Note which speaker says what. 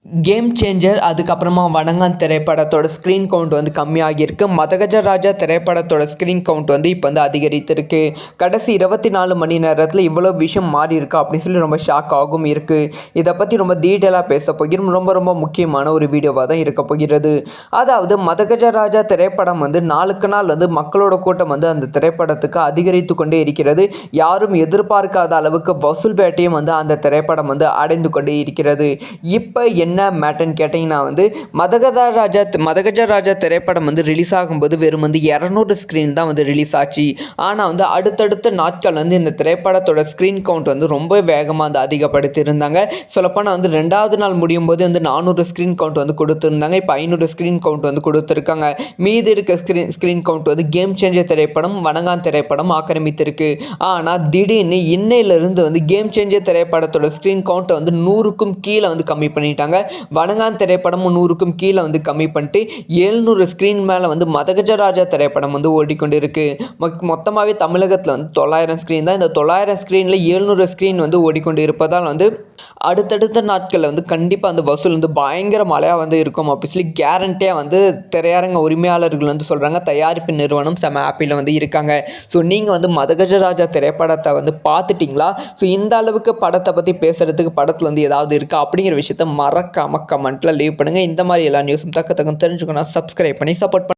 Speaker 1: Game changer அதுக்கப்புறமா வணங்கான் திரைப்படத்தோட screen count வந்து கம்மியாகியிருக்கு. மதகஜராஜா திரைப்படத்தோட ஸ்க்ரீன் கவுண்ட் வந்து இப்போ வந்து அதிகரித்திருக்கு. கடைசி 24 மணி நேரத்தில் இவ்வளோ விஷயம் மாறி இருக்கா அப்படின்னு சொல்லி ரொம்ப ஷாக் ஆகும் இருக்குது. இதை பற்றி ரொம்ப டீட்டெயிலாக பேச போகிறோம். ரொம்ப ரொம்ப முக்கியமான ஒரு வீடியோவாக தான் இருக்க போகிறது. அதாவது மதகஜராஜா திரைப்படம் வந்து நாளுக்கு நாள் வந்து மக்களோட கூட்டம் வந்து அந்த திரைப்படத்துக்கு அதிகரித்து கொண்டே இருக்கிறது. யாரும் எதிர்பார்க்காத அளவுக்கு வசூல் வேட்டையும் வந்து அந்த திரைப்படம் வந்து அடைந்து கொண்டே இருக்கிறது. இப்போ என்ன மேட்டர்னு கேட்டிங்கன்னா வந்து மதகஜராஜா திரைப்படம் வந்து ரிலீஸ் ஆகும்போது வெறும் வந்து 200 ஸ்க்ரீன் தான் வந்து ரிலீஸ் ஆச்சு. ஆனால் வந்து அடுத்தடுத்த நாட்கள் வந்து இந்த திரைப்படத்தோட ஸ்க்ரீன் கவுண்ட் வந்து ரொம்ப வேகமாக வந்து அதிகப்படுத்தி இருந்தாங்க. சொல்லப்போனால் வந்து 2வது நாள் முடியும் போது வந்து 400 ஸ்க்ரீன் கவுண்ட் வந்து கொடுத்துருந்தாங்க. இப்போ 500 ஸ்க்ரீன் கவுண்ட் வந்து கொடுத்துருக்காங்க. மீதி இருக்க ஸ்க்ரீன் கவுண்ட் வந்து கேம் சேஞ்சர் திரைப்படம் வணங்கான் திரைப்படம் ஆக்கிரமித்திருக்கு. ஆனால் திடீர்னு இன்னையிலிருந்து வந்து கேம் சேஞ்சர் திரைப்படத்தோட ஸ்க்ரீன் கவுண்ட்டை வந்து 100க்கும் கீழே வந்து கம்மி பண்ணிட்டாங்க. வணங்கான் திரைப்படமும் 100க்கும் கீழே வந்து கம்மி பண்ணிட்டு 700 ஸ்க்ரீன் மேலே வந்து மதகஜராஜா திரைப்படம் வந்து ஓடிக்கொண்டு இருக்கு. மொத்தமாகவே தமிழகத்தில் வந்து 900 ஸ்க்ரீன் தான். இந்த 900 ஸ்க்ரீனில் 700 ஸ்க்ரீன் வந்து ஓடிக்கொண்டு இருப்பதால் வந்து அடுத்தடுத்த நாட்களில் வந்து கண்டிப்பாக அந்த வசூல் வந்து பயங்கர மழையாக வந்து இருக்கும் அப்படி சொல்லி கேரண்டியாக வந்து திரையரங்க உரிமையாளர்கள் வந்து சொல்கிறாங்க. தயாரிப்பு நிறுவனம் செம ஹாப்பியில் வந்து இருக்காங்க. ஸோ நீங்கள் வந்து மதகஜராஜா திரைப்படத்தை வந்து பார்த்துட்டிங்களா? ஸோ இந்த அளவுக்கு படத்தை பற்றி பேசுகிறதுக்கு படத்தில் வந்து ஏதாவது இருக்கா அப்படிங்கிற விஷயத்த மறக்காமல் கமெண்ட்டில் லீவ் பண்ணுங்கள். இந்த மாதிரி எல்லா நியூஸும் தக்க தெரிஞ்சுக்கணும். சப்ஸ்கிரைப் பண்ணி சப்போர்ட்